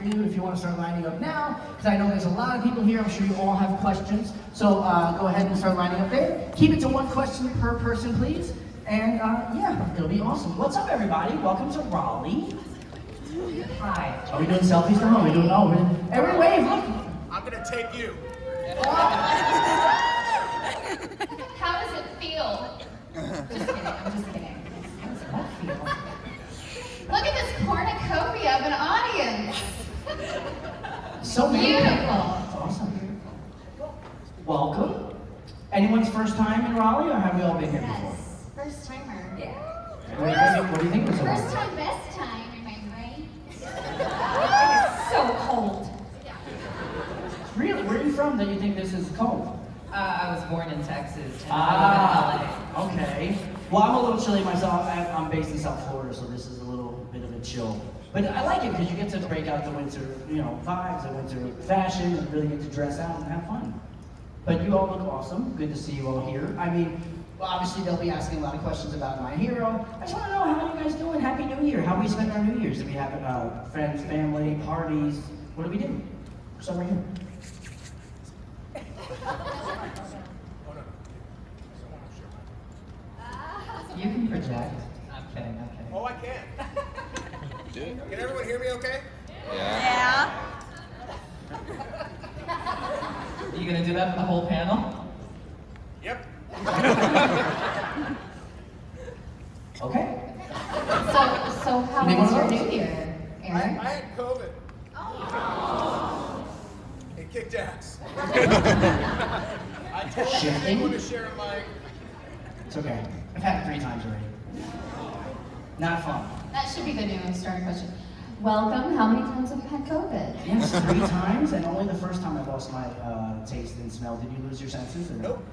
for you if you want to start lining up now, because I know there's a lot of people here. I'm sure you all have questions. So go ahead and start lining up there. Keep it to one question per person, please. And yeah, it'll be awesome. What's up, everybody? Welcome to Raleigh. Hi. Are we doing selfies now? Are we doing, every wave, look. I'm gonna take you. How does it feel? Just kidding, I'm just kidding. How does that feel? Look at this cornucopia of an audience. So Beautiful. That's awesome. Welcome. Anyone's first time in Raleigh, or have we all been here before? Yes, first timer. Yeah. What do you think was about? First time, best time, am I right? It's so cold. Really? Where are you from that you think this is cold? I was born in Texas, and I live in LA. Okay. Well, I'm a little chilly myself. I'm based in South Florida, so this is a little bit of a chill. But I like it because you get to break out the winter, vibes, the winter fashion, and really get to dress out and have fun. But you all look awesome. Good to see you all here. I mean, well, obviously they'll be asking a lot of questions about my hero. I just want to know, how are you guys doing? Happy New Year. How we spend our New Year's? Do we have friends, family, parties? What do we do? So right here. You can project. I'm kidding. Oh, I can. Can everyone hear me okay? Yeah. Are you gonna do that for the whole panel? Yep. Okay. So how was your New Year, I Aaron? had COVID. Oh. It kicked ass. I told Shifting? everyone to share a mic. It's okay. I've had it 3 times already. Not fun. That should be the new starting question. Welcome. How many times have you had COVID? Yes, 3 times, and only the first time I lost my taste and smell. Did you lose your senses? Or no? Nope.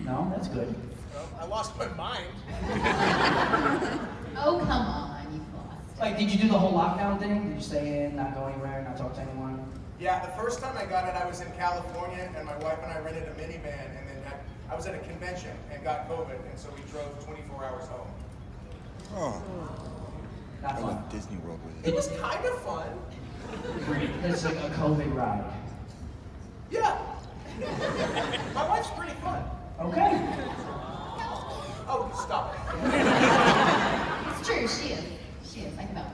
No? That's good. Well, I lost my mind. Oh, come on. You've lost. Like, did you do the whole lockdown thing? Did you stay in, not go anywhere, not talk to anyone? Yeah, the first time I got it, I was in California, and my wife and I rented a minivan, and then I was at a convention and got COVID, and so we drove 24 hours home. Oh, Not I fun. went Disney World with It it. was kind of fun. It's like a COVID ride. Yeah. My wife's pretty fun. Okay. Oh, stop. It's true. She is. She is. I can vouch.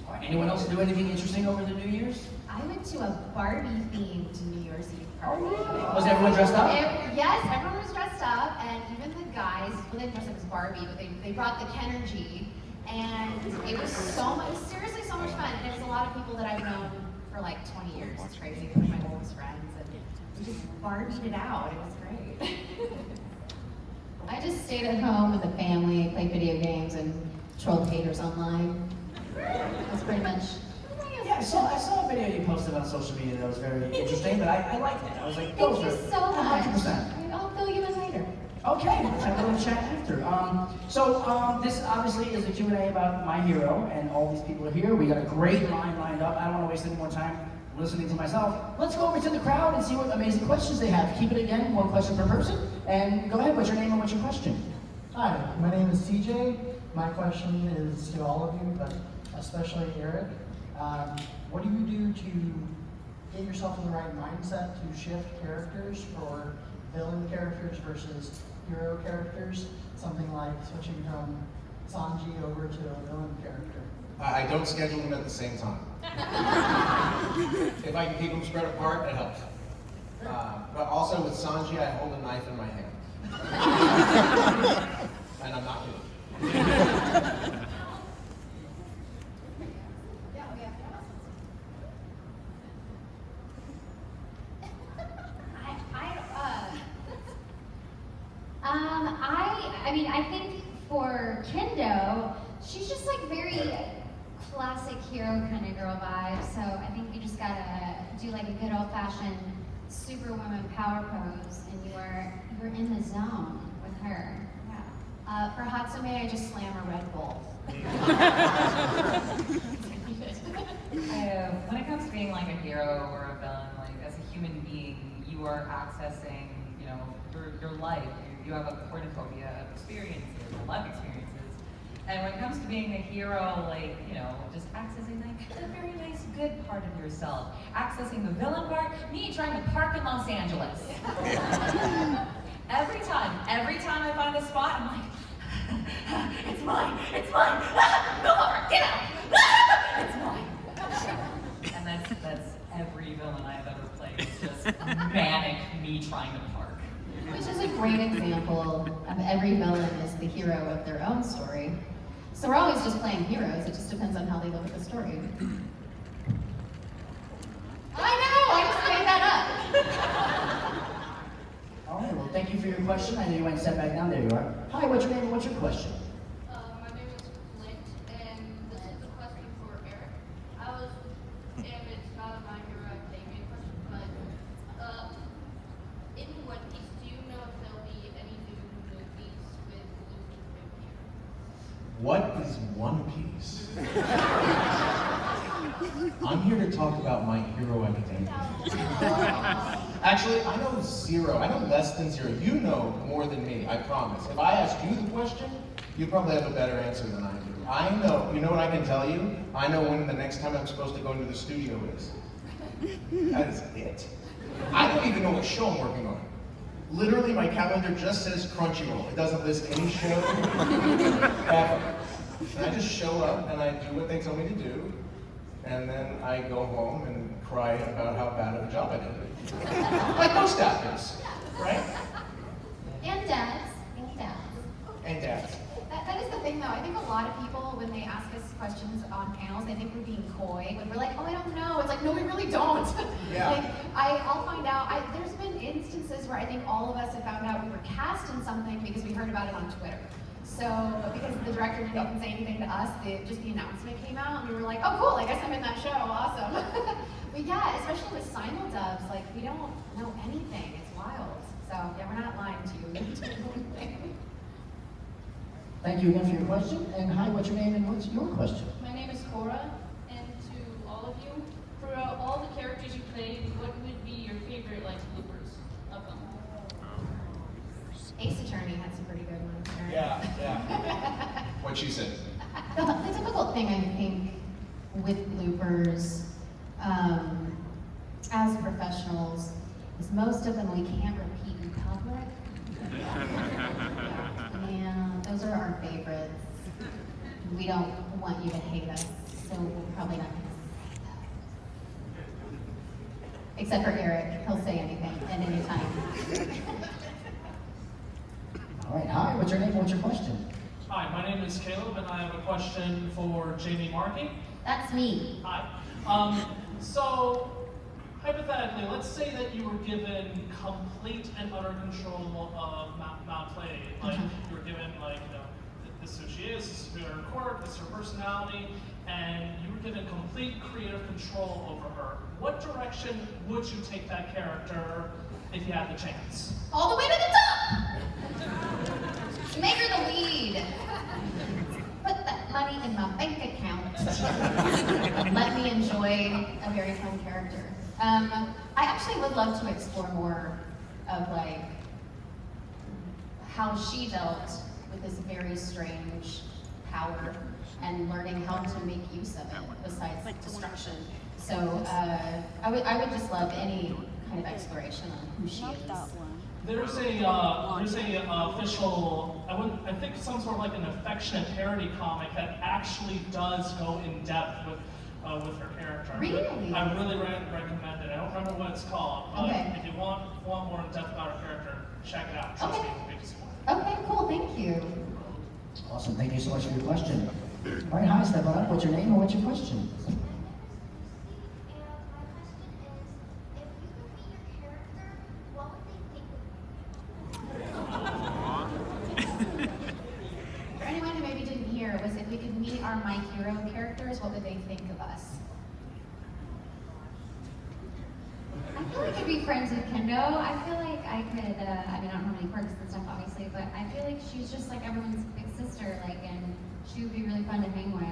All right, anyone else do anything interesting over the New Year's? I went to a Barbie-themed New Year's Eve party. Was everyone dressed up? Yes, everyone was dressed up, and even the guys, well, they didn't dress up as Barbie, but they brought the Kenergy, and it was seriously so much fun. And it was a lot of people that I've known for like 20 years. It's crazy. They were my oldest friends, and we just Barbied it out. It was great. I just stayed at home with the family, played video games, and trolled haters online. That's pretty much. Yeah, I saw a video you posted on social media that was very interesting, but I liked it. I was like, go Thank for you it. so much. 100%. I'll fill you in later. Okay, let's have a little chat after. This obviously is a Q&A about my hero, and all these people are here. We got a great line lined up. I don't want to waste any more time listening to myself. Let's go over to the crowd and see what amazing questions they have. Keep it again, 1 question per person. And go ahead, what's your name and what's your question? Hi, my name is CJ. My question is to all of you, but especially Eric. What do you do to get yourself in the right mindset to shift characters for villain characters versus hero characters? Something like switching from Sanji over to a villain character. I don't schedule them at the same time. If I can keep them spread apart, it helps. But also with Sanji, I hold a knife in my hand. And I'm not kidding. I think for Kendo, she's just like very classic hero kind of girl vibe. So I think you just gotta do like a good old-fashioned superwoman power pose, and you're in the zone with her. Yeah. For Hatsume, I just slam a Red Bull. When it comes to being like a hero or a villain, like as a human being, you are accessing, your life. You have a cornucopia of experiences, life experiences, And when it comes to being a hero, like, you know, just accessing like the very nice good part of yourself. Accessing the villain part, me trying to park in Los Angeles. Every time I find a spot, I'm like, it's mine, move over, get out, it's mine. And that's every villain I've ever played. It's just manic me trying to park. Which is a great example of every villain is the hero of their own story. So we're always just playing heroes, it just depends on how they look at the story. I know, I just made that up. All right, well, thank you for your question. I know you went and sat back down. There you are. Hi, what's your name and what's your question? My name is Flint, and this is a question for Eric. And it's not my hero academia question, but in One Piece, do you know if there'll be any new movies with Luffy appear? What is One Piece? I'm here to talk about My Hero Academia. Actually, I know zero. I know less than zero. You know more than me, I promise. If I ask you the question, you probably have a better answer than I do. I know. You know what I can tell you? I know when the next time I'm supposed to go into the studio is. That is it. I don't even know what show I'm working on. Literally, my calendar just says Crunchyroll. It doesn't list any show ever. And I just show up and I do what they tell me to do, and then I go home and cry about how bad of a job I did. Like most actors, right? And dads. And dads. That is the thing though, I think a lot of people, when they ask us questions on panels, they think we're being coy. When we're like, oh, I don't know, it's like, no, we really don't. Yeah. Like, I'll find out, there's been instances where I think all of us have found out we were cast in something because we heard about it on Twitter. So, because the director didn't even say anything to us, just the announcement came out, and we were like, oh cool, I guess I'm in that show, awesome. But yeah, especially with simul-dubs, like, we don't know anything, it's wild. So, yeah, we're not lying to you. We don't know anything. Thank you again for your question. And hi, what's your name and what's your question? My name is Cora, and to all of you, for all the characters you played, what would be your favorite, like, bloopers of them? Ace Attorney had some pretty good ones. Right? Yeah. What she said. The difficult thing, I think, with bloopers, as professionals, is most of them we can't repeat in public. Yeah, those are our favorites. We don't want you to hate us, so we're probably not going to say those. Except for Eric, he'll say anything at any time. All right, hi, what's your name and what's your question? Hi, my name is Caleb, and I have a question for Jamie Markey. That's me. Hi. So, hypothetically, let's say that you were given complete and utter control of Mount Play. Like, you were given, like, you know, this is who she is, this is her quirk, this is her personality, and you were given complete creative control over her. What direction would you take that character if you had the chance? All the way to the top! Make her the lead. Put that money in my bank account. Let me enjoy a very fun character. I actually would love to explore more of like how she dealt with this very strange power and learning how to make use of it besides destruction. So I would just love any kind of exploration on who she is. There's a official, I think some sort of like an affectionate parody comic that actually does go in depth with her character. Really? I really recommend it. I don't remember what it's called, but if you want more in depth about her character, check it out. Trust me, it'll make you smile. Okay, cool, thank you. Awesome, thank you so much for your question. All right, hi, step on up. What's your name and what's your question? For anyone who maybe didn't hear, was if we could meet our My Hero characters, what would they think of us? I feel like I'd be friends with Kendo. I feel like I could, I mean, I don't have any quirks and stuff, obviously, but I feel like she's just like everyone's big sister, like, and she would be really fun to hang with.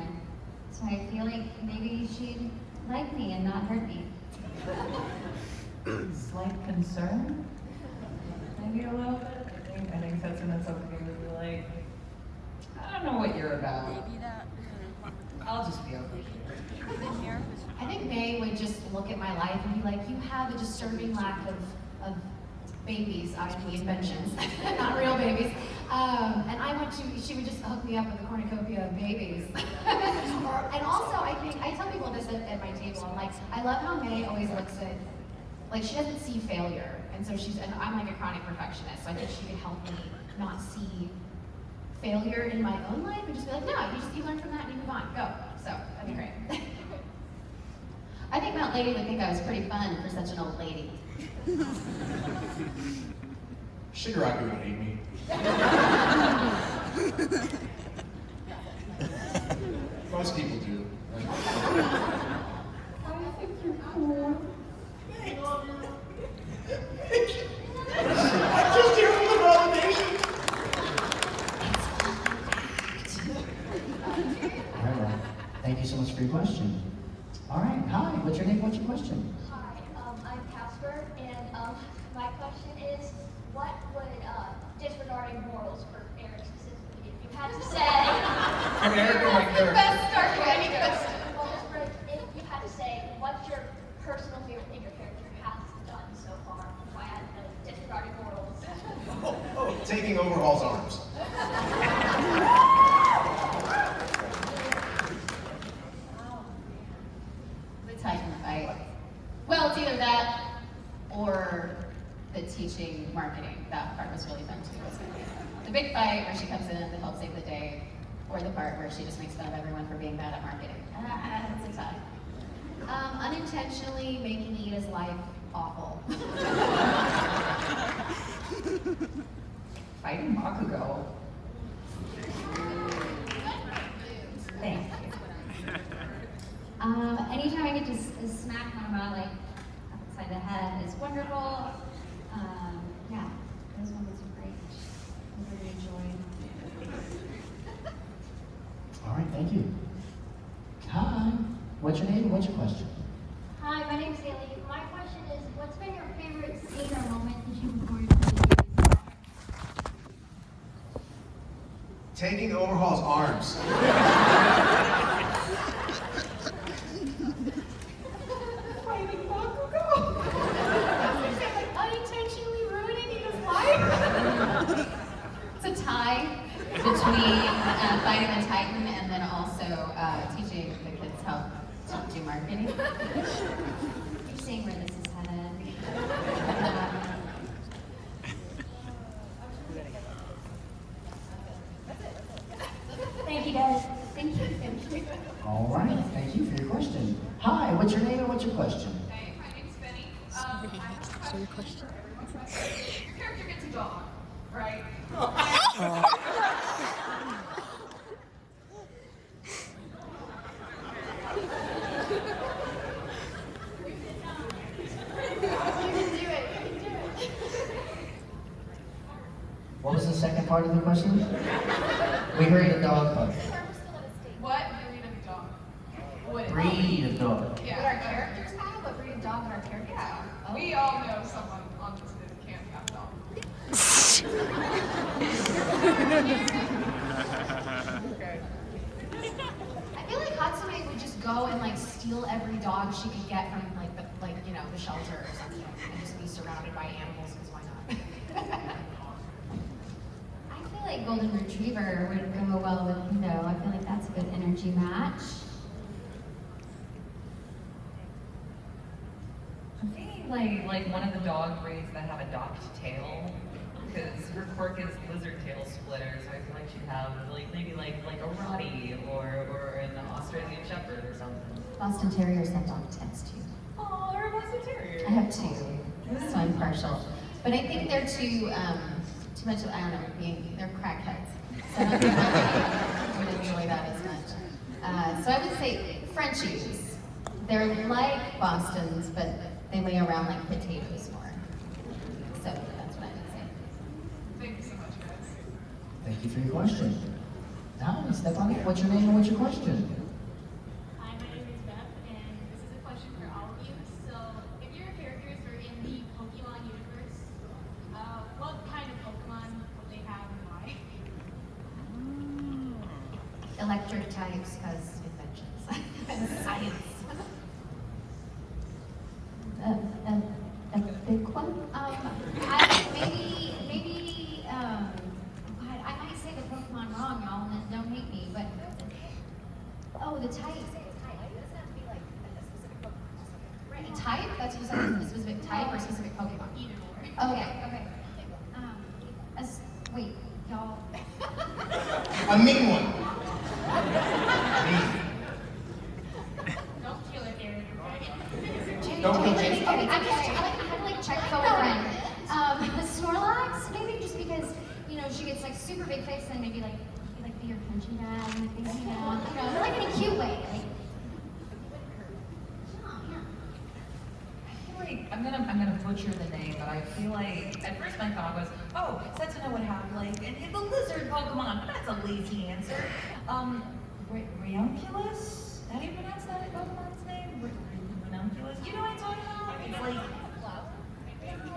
So I feel like maybe she'd like me and not hurt me. Slight concern? Maybe a little bit. I think something that's okay would be like, don't know what you're about. I'll just be over here. I think May would just look at my life and be like, you have a disturbing lack of babies, i.e. inventions, not real babies. And she would just hook me up with a cornucopia of babies. And also, I tell people this at my table, I'm like, I love how May always looks at, like she doesn't see failure. And so and I'm like a chronic perfectionist, so I think she could help me not see failure in my own life and just be like, no, you learn from that and you move on, go. So that'd be great. I think Mount Lady would think I was pretty fun for such an old lady. Shigaraki would hate me. Most people do. I think you're cool. Just here for the validation. All right. Thank you so much for your question. All right. Hi. What's your name? What's your question? Hi, I'm Casper, and my question is, what would, disregarding morals for Eric specifically, if you had to say... For Eric or my character? Best start for any question. Well, just for, if you had to say, what's your personal favorite thing your character has done so far? If I had to disregarding morals. Taking Overhaul's arms. The Titan fight. Well, it's either that or the teaching marketing. That part was really fun too. The big fight where she comes in to help save the day, or the part where she just makes fun of everyone for being bad at marketing. It's a tie. Unintentionally making Ida's life awful. Fighting Bakugo. Thank you. Anytime I get to smack Mama like upside the head is wonderful. Yeah, those moments are great. I really enjoy. All right. Thank you. Hi. What's your name and what's your question? Hi, my name's Haley. My question is, what's been your favorite scene or moment that you've recorded for the series? Taking Overhaul's arms. Fighting Bakugo. Unintentionally ruining his life. It's a tie between fighting the Titan and then also teaching the kids how to do marketing. You're seeing where this is headed. Thank you, guys. Thank you. Thank you. All right. Thank you for your question. Hi. What's your name and what's your question? Hey, my name's Benny. So your question? Your character gets a dog, right? What was the second part of the question? We heard the dog part. What breed of dog? Would it Breed of dog. Yeah. Would our characters have what breed of dog would our characters have? Yeah. We all know someone on this that can't have a dog. Okay. I feel like Hatsume would just go and like steal every dog she could get from the shelter or something, and just be surrounded by animals because why not? I feel like Golden Retriever would go well with Pindo. I feel like that's a good energy match. I'm thinking like one of the dog breeds that have a docked tail, because her quirk is lizard tail splitter, so I feel like she'd have maybe like a Rottie or an Australian Shepherd or something. Boston Terriers have dog tails too. Oh, they're a Boston Terrier. I have two, so I'm partial. But I think they're too much, I don't know, they're crackheads. So I don't think I would enjoy that as much. So I would say Frenchies. They're like Bostons, but they lay around like potatoes more. So that's what I would say. Thank you so much, guys. Thank you for your question. Now, Stephanie, what's your name and what's your question? Hi, my name is Beth, and this is a question for all of you. So, if your characters were in the Pokemon universe, what kind of Pokemon would they have and why? electric types because inventions and science. A big one? I might say the Pokemon wrong, y'all, and then don't hate me, but, oh, the type. Right, a type? That's a specific type or a specific Pokemon? Okay. Wait, y'all. A mean one. Mean. Don't kill it, Aaron, okay? Don't kill Okay, Jason. I had to check with a friend. Snorlax, maybe just because, she gets like super big face and maybe like be your punching bag and things, like in a cute way. I'm gonna butcher the name, but I feel like at first my thought was, oh, Setsuna would have like the lizard Pokemon, but that's a lazy answer. Ranunculus? How do you pronounce that Pokemon's name? Ranunculus? You know what I'm talking about? It's like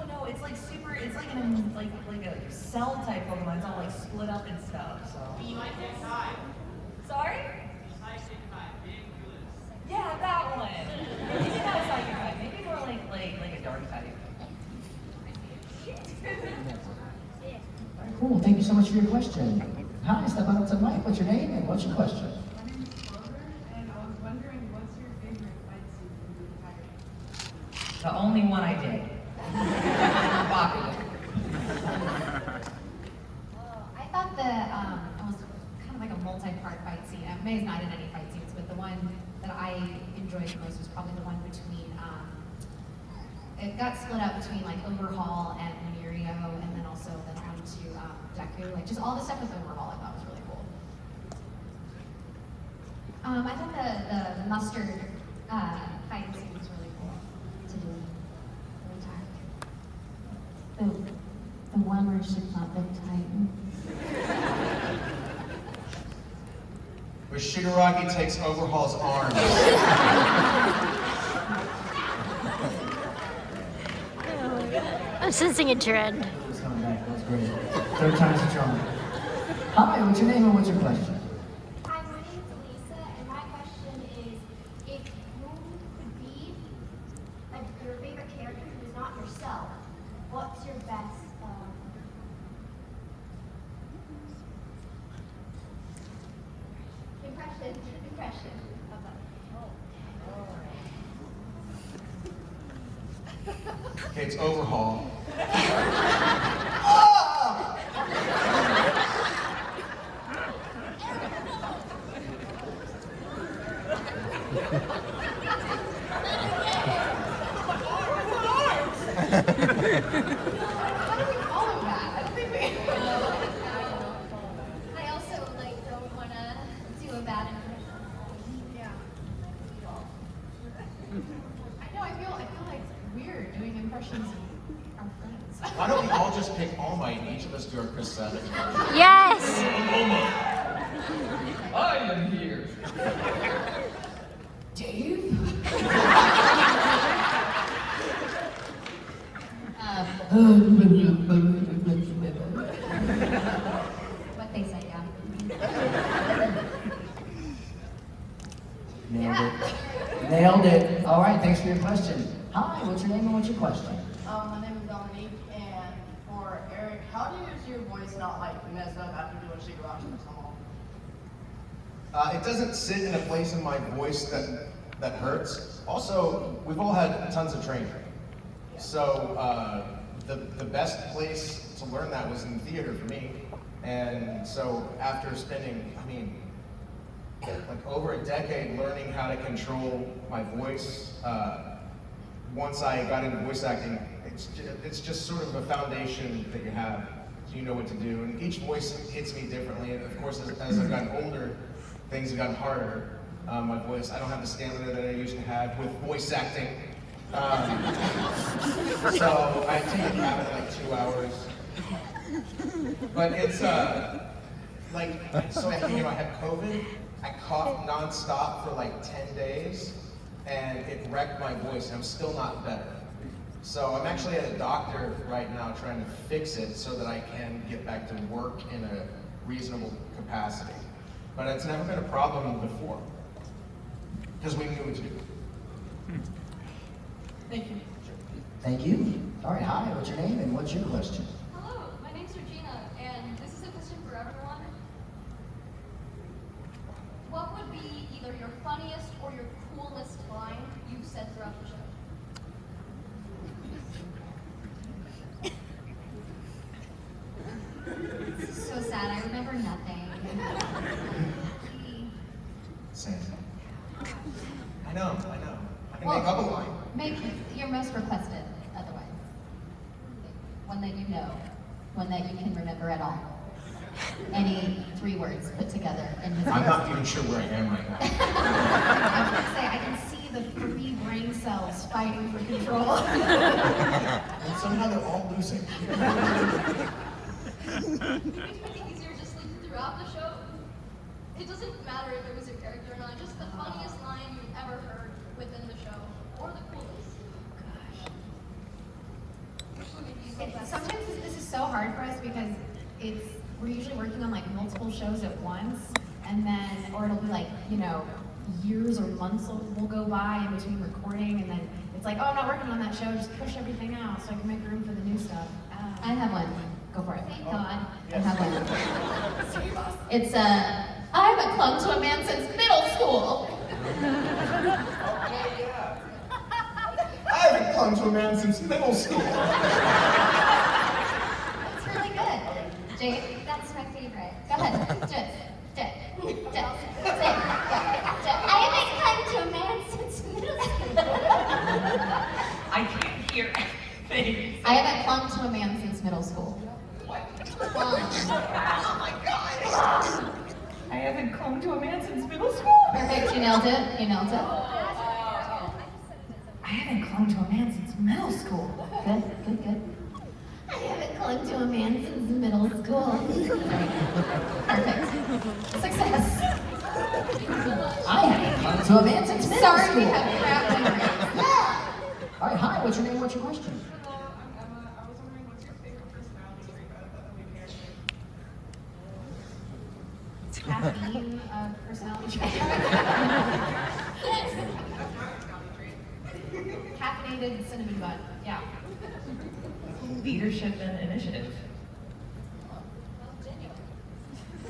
no, it's like super. It's like a cell type Pokemon. It's all like split up and stuff. So. Sorry? Yeah, that one. Maybe not a psychic type. Maybe more like a dark type. Cool, thank you so much for your question. Hi, step out to the mic. What's your name and what's your question? My name is Clover, and I was wondering, what's your favorite fight scene in the entire game? The only one I did. Bakugan. I thought it was kind of like a multi-part fight scene. May's not in any fight scenes, but the one that I enjoyed the most was probably the one between, it got split up between like Overhaul and Mirio, and then also the one to Deku. Like just all the stuff with Overhaul I thought was really cool. I thought the mustard fighting scene was really cool to do. Really tired. The one where she's not big Titan. Where Shigaraki takes Overhaul's arms. I'm sensing a trend. It's coming back, that's great. Third time's the charm. Hi, what's your name and what's your question? Hi, my name is Lisa, and my question is, if you could be your favorite character who is not yourself, what's your best impression of them? Okay, it's Overhaul. I also don't want to do a bad impression. Yeah. I know. I feel like weird doing impressions of our friends. Why don't we all just pick All Might and each of us do our Chris Savage? Yes! I am here. Dave? What they say, yeah. Nailed it. All right, thanks for your question. Hi, what's your name and what's your question? My name is Dominique, and for Eric, how does your voice not mess up after doing Shigaraki for so long? It doesn't sit in a place in my voice that hurts. Also, we've all had tons of training. So the best place to learn that was in theater for me. And so after spending, over a decade learning how to control my voice, once I got into voice acting, it's just sort of a foundation that you have, so you know what to do. And each voice hits me differently. And of course, as I've gotten older, things have gotten harder. My voice, I don't have the stamina that I used to have with voice acting. So I take a nap at 2 hours. But it's so I had COVID. I coughed nonstop for 10 days, and it wrecked my voice, and I'm still not better. So I'm actually at a doctor right now trying to fix it so that I can get back to work in a reasonable capacity. but it's never been a problem before. Because we knew it to do. Thank you. Thank you. All right, hi, what's your name and what's your question? Hello, my name's Regina, and this is a question for everyone. What would be either your funniest or your coolest line you've said throughout the show? So sad, I remember nothing. Same. I know. I can make up a line. Make your most requested, otherwise. One that you know, one that you can remember at all. Any 3 words put together in his I'm not even sure where I am right now. I was gonna say, I can see the 3 brain cells fighting for control. And somehow they're all losing. It makes it easier just like throughout the show. It doesn't matter if it was your character or not, just the funniest line you've ever heard within the show, or the coolest. Sometimes this is so hard for us because we're usually working on like multiple shows at once, and then, or it'll be like, you know, years or months will go by in between recording, and then it's like, oh, I'm not working on that show, just push everything out so I can make room for the new stuff. I have one. Go for it. Thank God. I have one. It's I haven't clung to a man since middle school. I haven't clung to a man since middle school. It's really good. Jade, that's my favorite. Go ahead. Do it. I haven't clung to a man since middle school. I can't hear anything. I haven't clung to a man since middle school. Oh my god! I haven't clung to a man since middle school. Perfect, you nailed it. I haven't clung to a man since middle school. Good. I haven't clung to a man since middle school. Perfect. Success. I haven't clung to a man since middle Sorry, school. we have crap memories. Yeah. All right, hi, what's your name, what's your question? Hello, I'm Emma. I was wondering what's your favorite personality trait of your character? Caffeine, personality trait. Caffeinated cinnamon bun. Yeah. Leadership and initiative.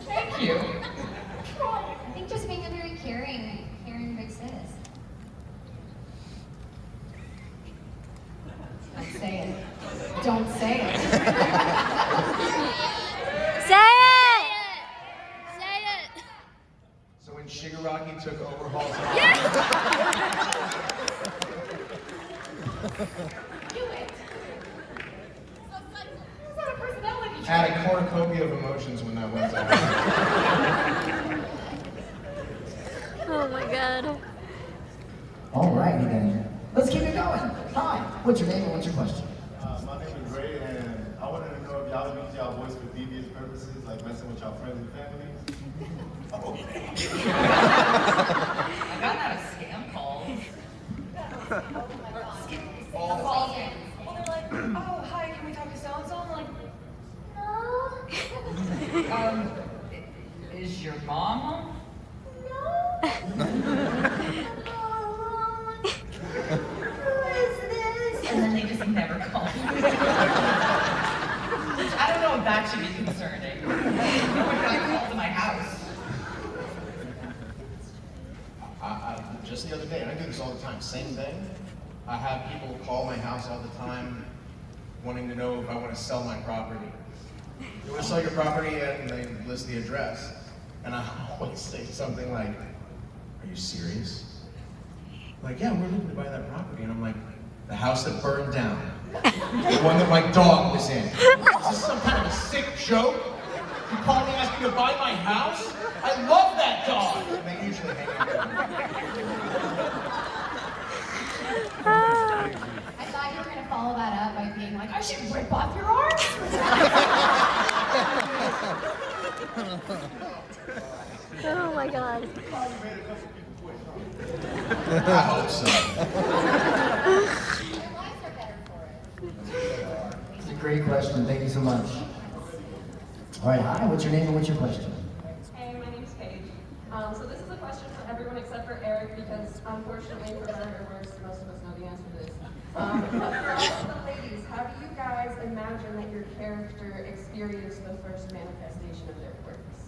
Thank you. I think just being a very caring big sis. Don't say it. Don't say it. Say it! Say it! So when Shigaraki took over Hall's Do it. Is that a personality trait? had a cornucopia of emotions when that went down. Oh my god. All righty then. Let's keep it going. Hi, what's your name and what's your question? My name is Ray, and I wanted to know if y'all use y'all voice for devious purposes, like messing with y'all friends and family. I got out of scam calls. Scam calls. Well, they're like, oh, hi, can we talk to so-and-so? I'm like, no. Is your mom home? And then they just never call me. I don't know if that should be concerning. No one got called to my house. Just the other day, and I do this all the time, same thing. I have people call my house all the time wanting to know if I want to sell my property. You want to sell your property yet? And they list the address. And I always say something like, are you serious? Like, yeah, we're looking to buy that property. And I'm like, the house that burned down. The one that my dog was in. Is this some kind of a sick joke? You call me asking to buy my house? I love that dog! And they usually hang out. I thought you were going to follow that up by being like, I should rip off your arms. Oh my god. I hope so. It's a great question. Thank you so much. All right, hi, what's your name and what's your question? Hey, my name's Paige. unfortunately, for better or worse, most of us know the answer to this. For all the ladies, how do you guys imagine that your character experienced the first manifestation of their quirks?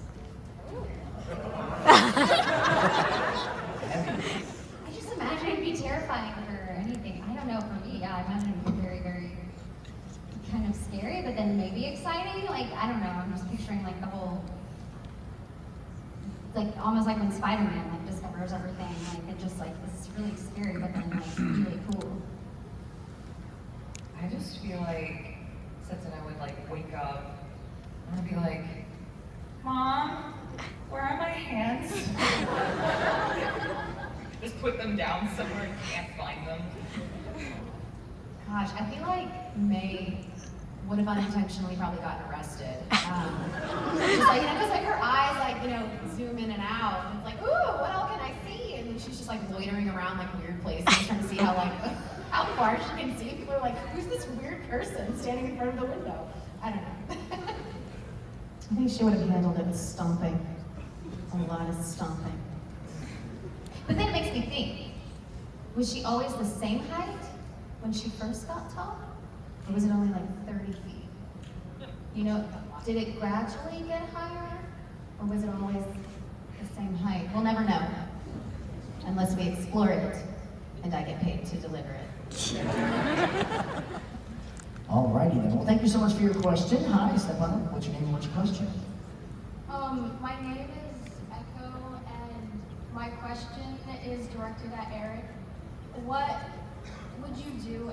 I just imagine it'd be terrifying for her or anything. I don't know, for me, yeah, I imagine it'd be very, very kind of scary, but then maybe exciting. Like, I don't know, I'm just picturing like the whole, like almost like when Spider-Man like discovers everything, like it just like, this is really scary, but then like really cool. I just feel like Sets and I would like wake up and I'd be like, Mom, where are my hands? Just put them down somewhere and can't find them. Gosh, I feel like May would have unintentionally probably gotten arrested. Just like, because like her eyes like, zoom in and out. And it's like, ooh, what all can I see? And then she's just like loitering around like weird places trying to see how far she can see. People are like, who's this weird person standing in front of the window? I don't know. I think she would have handled it with stomping. A lot of stomping. But then it makes me think, was she always the same height when she first got tall? Or was it only like 30 feet? Did it gradually get higher? Or was it always the same height? We'll never know. Unless we explore it and I get paid to deliver it. Alrighty then. Well, thank you so much for your question. Hi, step on up. What's your name and what's your question? My name is Echo, and my question is directed at Eric. What would you do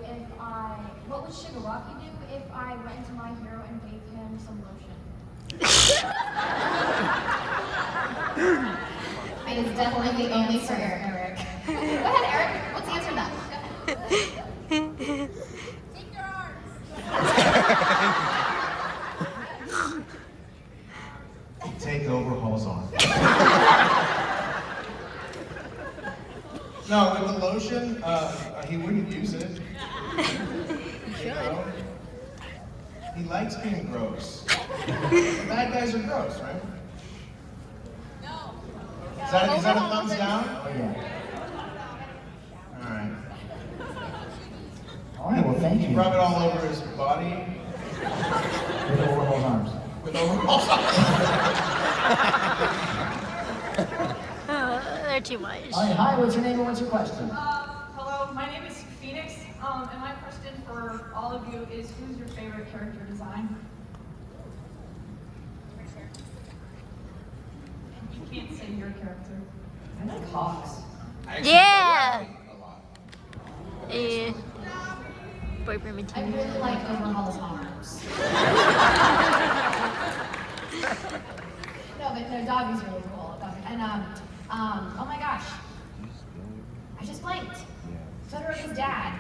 what would Shigaraki do if I went into My Hero and gave him some lotion? It is definitely only for Eric. Go ahead, Eric. What's the answer to that? Take your arms. Take overhauls on. No, with the lotion, he wouldn't use it. You know? He likes being gross. Bad guys are gross, right? No. Is that a thumbs down? Oh, yeah. Alright. Alright, well, thank you. He rub it all over his body. With overhaul's arms. With overhauls arms. They're too much. Alright, hi, what's your name and what's your question? Hello, my name is Phoenix, and my question for all of you is, who's your favorite character design? You can't say your character. I like Hawks. Yeah. Yeah. Boyfriend I material. really like Overhaul's arms. No, Doggy's really cool. And oh my gosh, I just blanked. Todoroki's dad.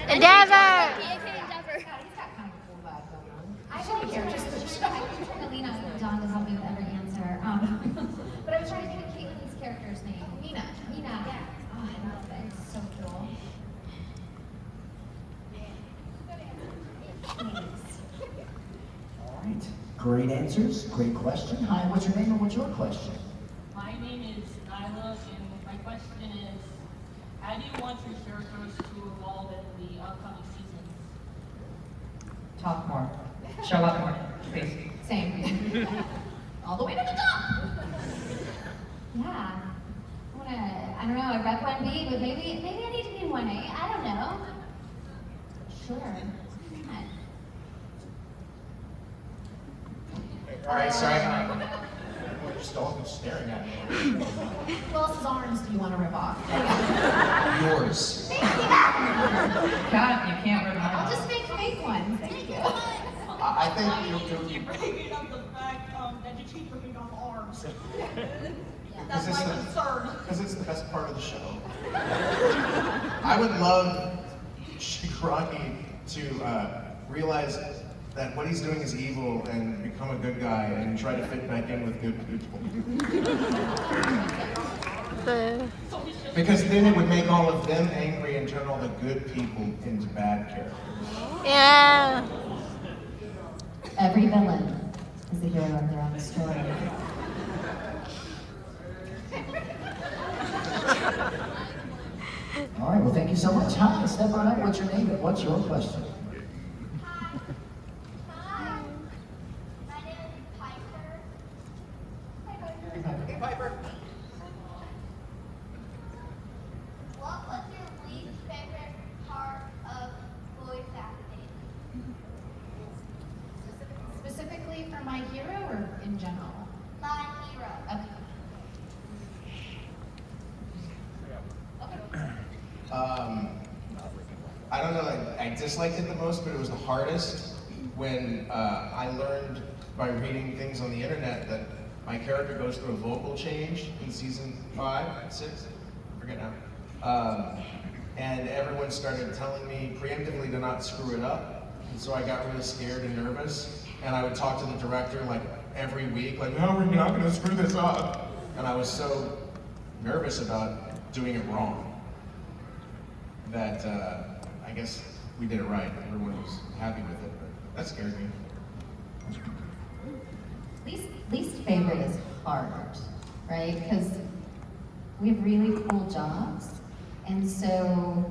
Endeavor! God, he's got kind of a cool vibe going on. I actually care just I'm trying to lean on Don to help me with every answer. But I was trying to think of Caitlin's character's name. Mina. Yeah. Oh, I love it. It's so cool. Alright, great answers, great question. Hi, what's your name and what's your question? My name is Nyla, and my question is, how do you want your characters to evolve in the upcoming seasons? Talk more. Show up more. Please. Same. All the way to the top. Yeah. I don't know, I rep 1B, but maybe I need to be in 1A. I don't know. Sure. Alright, sorry. You're still staring at me. Who else's arms do you want to rip off? Yours. Thank you. You can't rip mine I'll off. just make fake ones. Thank you. I think You keep bringing up the fact that you keep ripping off arms. That's my concern. Because it's the best part of the show. I would love Shigaraki to realize that what he's doing is evil and become a good guy and try to fit back in with good people. Because then it would make all of them angry and turn all the good people into bad characters. Yeah. Every villain is the hero of their own story. you so much. Hi, step on up. What's your name and what's your question? Hi. My name is Piper. Hey, Piper. What was your least favorite part of voice acting? Specifically for my hero or in general? My hero. Okay. I don't know, I disliked it the most, but it was the hardest when I learned by reading things on the internet that my character goes through a vocal change in season 5, 6, I forget now. And everyone started telling me preemptively to not screw it up. And so I got really scared and nervous. And I would talk to the director like every week, like, no, we're not gonna screw this up. And I was so nervous about doing it wrong that I guess we did it right. Everyone was happy with it, but that scared me. Least favorite is hard, right? Because we have really cool jobs, and so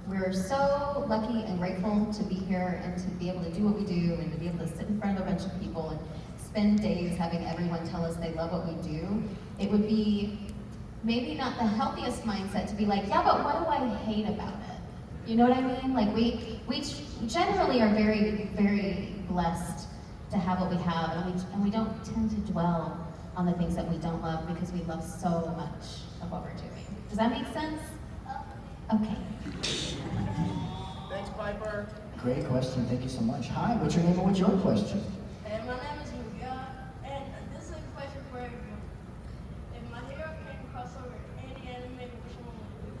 we're so lucky and grateful to be here and to be able to do what we do and to be able to sit in front of a bunch of people and spend days having everyone tell us they love what we do. It would be maybe not the healthiest mindset to be like, yeah, but what do I hate about it? You know what I mean? Like we generally are very, very blessed to have what we have, and we don't tend to dwell on the things that we don't love because we love so much of what we're doing. Does that make sense? Okay. Thanks, Piper. Great question. Thank you so much. Hi, what's your name and what's your question? And my name is Miguel, and this is a question for everyone. If my hero can cross over any animated, which one would it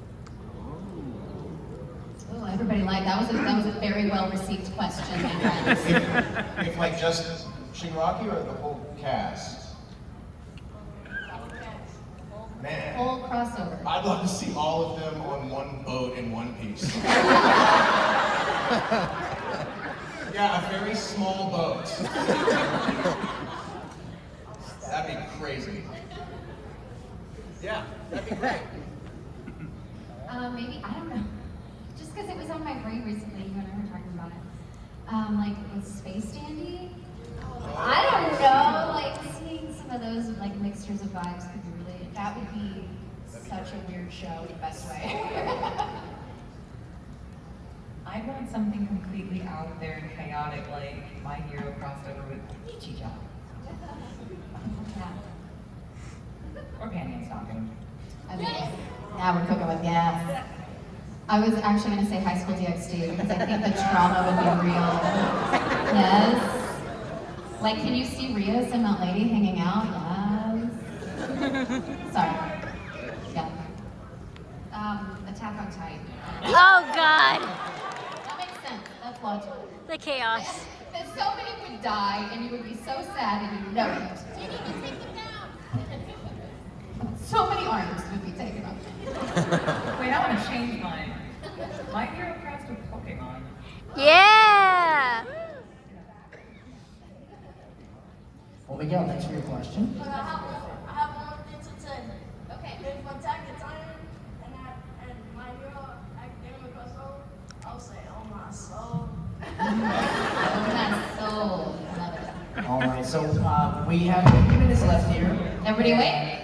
be? Oh, everybody liked that. Was a very well received question, my friends. If like just Shinraki or the whole cast? Man. Whole crossover. I'd love to see all of them on one boat in one piece. Yeah, a very small boat. That'd be crazy. Yeah, that'd be great. Maybe, I don't know. Just because it was on my brain recently, you and I were talking about it. Like with Space Dandy. I don't know, like seeing some of those like mixtures of vibes could be really, that would be such a weird show in the best way. I want something completely out there and chaotic, like my hero crossed over with Ichija. Or panty stopping. I mean, now we're cooking with gas. I was actually going to say High School DxD because I think the trauma would be real. Yes. Like, can you see Rios and Mount Lady hanging out? Yes. Sorry. Yeah. Attack on Titan. Oh God. That makes sense. That's logical. The chaos. That so many would die and you would be so sad and you know it. Didn't even take them down. So many arms would be taken off. Wait, I want to change mine. My hero crossed with Pokemon. Yeah. Well, Miguel, thanks for your question. But I have one more thing to say. Okay. If Attack on Titan and my hero academic crossover, I'll say, oh my soul. Oh, my soul. Love it. All right, so we have a few minutes left here. Everybody awake?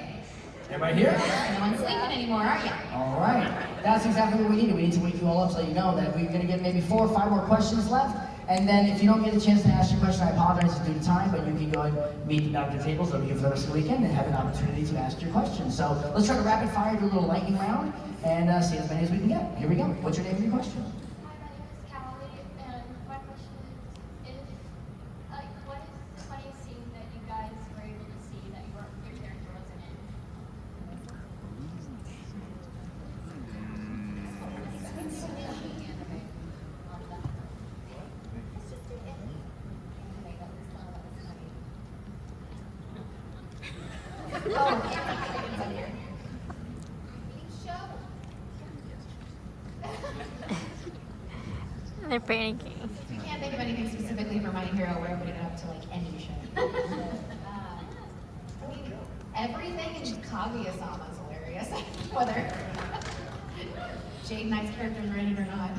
Everybody here? No one's sleeping anymore, are you? All right, that's exactly what we needed. We need to wake you all up so you know that we're going to get maybe 4 or 5 more questions left. And then if you don't get a chance to ask your question, I apologize, it's due to time, but you can go and meet down at the tables over here for the rest of the weekend and have an opportunity to ask your question. So let's try to rapid fire, do a little lightning round, and see as many as we can get. Here we go. What's your name and your question? Hi, my name is Callie, and my question is, what is the funniest scene that you guys were able to see that your character wasn't in? They're panicking. I can't think of anything specifically for my hero. We're opening it up to like any show. I mean, everything in Kaguya-sama is hilarious. Whether Jade Knight's character is rated or not.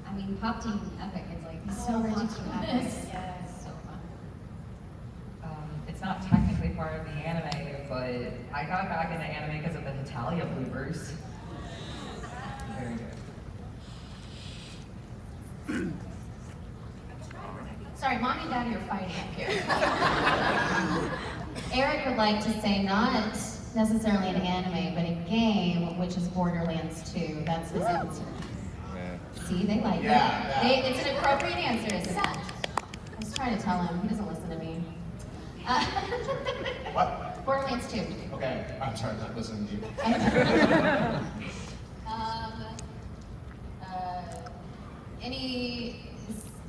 I mean, Pop Team Epic is like So so ridiculous. ridiculous. Yes. So fun. It's not technically part of the anime, but I got back into anime because of the Natalia bloopers. Very good. Sorry, mommy and daddy are fighting up here. Eric would like to say not necessarily an anime, but a game, which is Borderlands 2. That's his answer. See, they like Yeah, it. It's an appropriate answer, isn't it? I was trying to tell him. He doesn't listen to me. What? Borderlands 2. Okay, I'm sorry, not listening to you.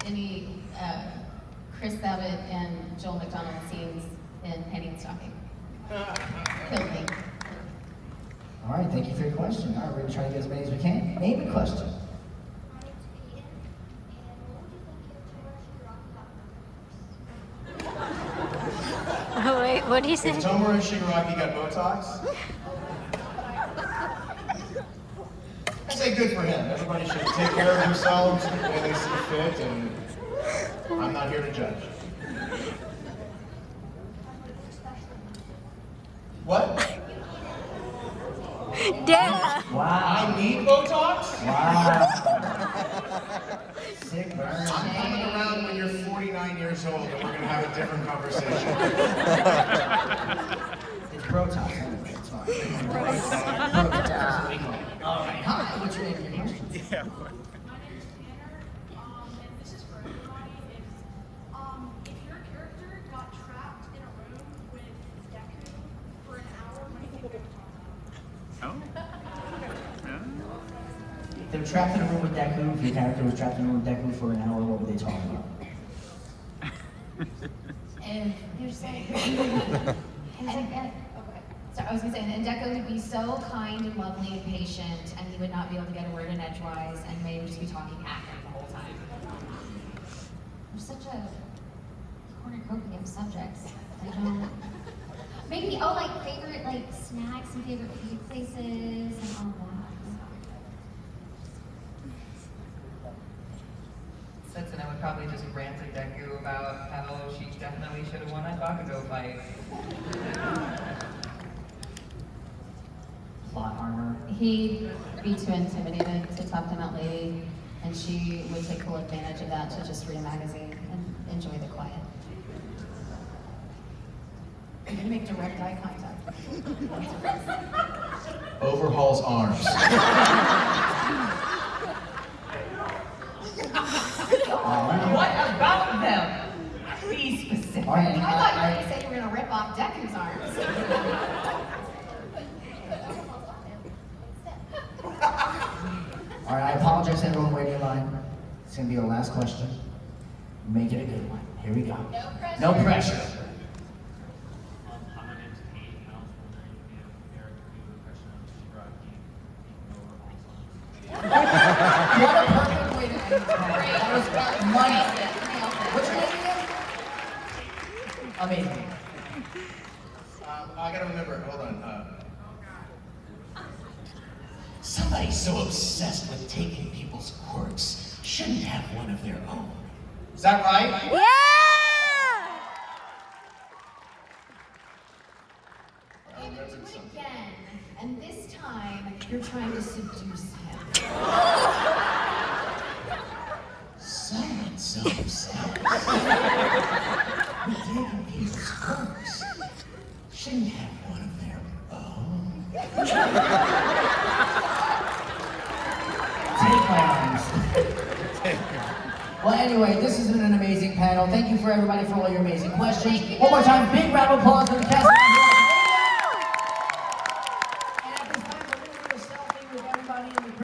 Any Chris Sabat and Joel McDonald scenes in Penny and Stocking? Killed me. All right, thank you for your question. All right, we're gonna try to get as many as we can. Name a question. Oh, wait, what do you say? If Tomura Shigaraki got Botox, I say good for him. Everybody should take care of themselves the way they see fit, and I'm not here to judge. What? Dad. Wow. I need Botox? Wow. Sick burn. I'm coming around when you're 49 years old and we're gonna have a different conversation. It's Protox. Anyway, it's fine. Protox. All right. Hi. What's your name and your question? My name is Tanner, and this is for everybody. If your character got trapped in a room with Deku for an hour, what do you think they would talk about? If they were trapped in a room with Deku, if your character was trapped in a room with Deku for an hour, what would they talk about? And there's like, so I was gonna say, and Deku would be so kind and lovely and patient, and he would not be able to get a word in edgewise, and May would just be talking at him the whole time. You're such a cornucopia of subjects. I don't. Maybe like favorite like snacks and favorite food places and all that. Setsuna would probably just rant to Deku about how she definitely should have won that Bakugo fight. Plot armor. He'd be too intimidated to talk to that lady, and she would take full advantage of that to just read a magazine and enjoy the quiet. You're gonna make direct eye contact. Overhauls arms. What about them? Be specific. All right, I thought you were gonna say you were gonna rip off Deku's arms. All right, I apologize to everyone waiting in line. It's gonna be our last question. Make it a good one. Here we go. No pressure. My name's Pete, and I was wondering if Eric could do an impression of Shigaraki taking over all songs. What a perfect way to end it. That was money. What's your name again? Amazing. I gotta remember, hold on. Somebody so obsessed with taking people's quirks shouldn't have one of their own. Is that right? Yeah! Okay, but do it again, and this time you're trying to seduce him. Someone so obsessed with taking people's quirks shouldn't have one of their own. Take my arms. Well, anyway, this has been an amazing panel. Thank you for everybody for all your amazing questions. One more time, big round of applause for the cast.